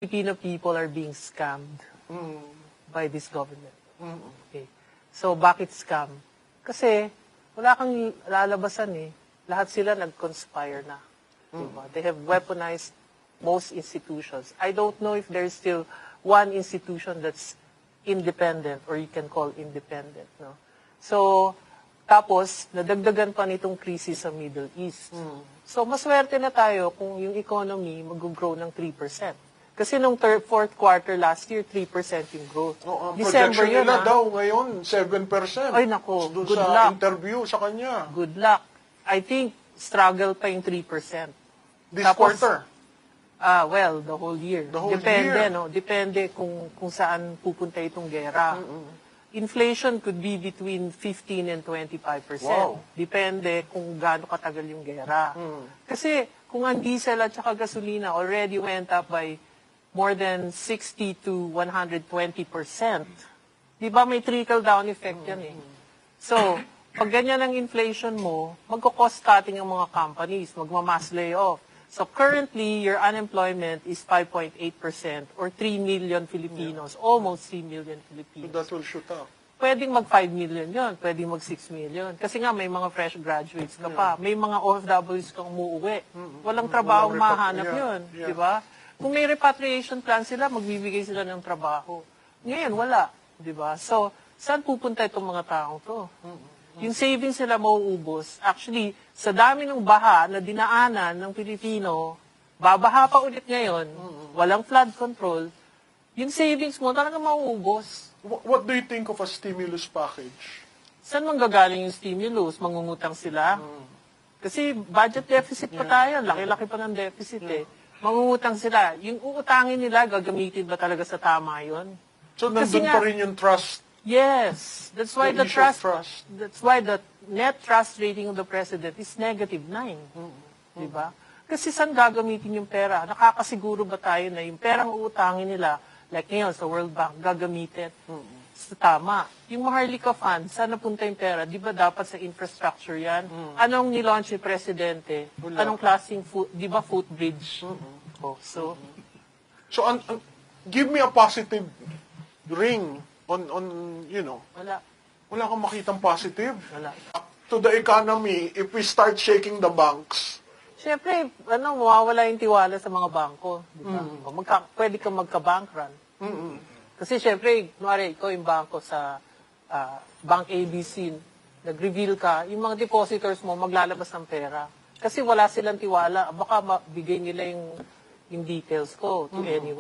Filipino people are being scammed by this government. Okay. So, bakit scam? Kasi, wala kang lalabasan eh. Lahat sila nag-conspire na. Diba? They have weaponized most institutions. I don't know if there's still one institution that's independent or you can call independent. No? So, tapos, nadagdagan pa nitong krisis sa Middle East. So, maswerte na tayo kung yung economy mag-grow ng 3%. Kasi nung fourth quarter last year, 3% yung growth. Ang December projection yun, nila daw ngayon, 7%. Ay, nako, Doon good sa luck. interview sa kanya. Good luck. I think, struggle pa yung 3%. This Tapos, quarter. Well, the whole year. The whole Depende, year. no? Depende kung saan pupunta itong gera. Inflation could be between 15 and 25%. Wow. Depende kung gaano katagal yung gera. Kasi kung ang diesel at saka gasolina already went up by more than 60 to 120%, di ba may trickle-down effect yan eh. So, pag ganyan ang inflation mo, magko-cost cutting ang mga companies, magmamass layoff. So currently, your unemployment is 5.8% or 3 million Filipinos, almost 3 million So Filipinos. that will shoot up. Pwedeng mag 5 million yon, pwedeng mag 6 million. Kasi nga may mga fresh graduates ka pa, may mga OFWs kang umuwi. Walang trabaho mahanap yun, di ba? Kung may repatriation plan sila, magbibigay sila ng trabaho. Ngayon, wala, di ba? So, saan pupunta itong mga taong to? Yung savings sila mauubos. Actually, sa dami ng baha na dinaanan ng Pilipino, babaha pa ulit ngayon, walang flood control, yung savings mo talaga mauubos. What do you think of a stimulus package? Saan manggagaling yung stimulus? Mangungutang sila? Kasi budget deficit pa tayo. Laki-laki pa ng deficit eh. Mangungutang sila. Yung uutangin nila, gagamitin ba talaga sa tama yun? So Kasi nandun nga- pa rin yung trust. Yes. That's why The the issue of trust, trust. that's why the net trust rating of the president is -9. Di ba? Kasi saan gagamitin yung pera? Nakakasiguro ba tayo na yung perang uutangin nila, like ngayon sa World Bank, gagamitin sa tama? Yung Maharlika Fund, saan napunta yung pera? Di ba dapat sa infrastructure yan? Anong nilaunch ni Presidente? Anong klaseng, di ba footbridge? Oh, so, So give me a positive ring on wala. wala kang makitang positive. Wala. To the economy, if we start shaking the banks, Siyempre, mawawala yung tiwala sa mga bangko. Di ba? Pwede kang magka-bank run. Kasi siyempre, kunwari, ikaw yung bangko sa Bank ABC, nag-reveal ka, yung mga depositors mo maglalabas ng pera. Kasi wala silang tiwala. Baka mabigay nila yung details ko to anyone.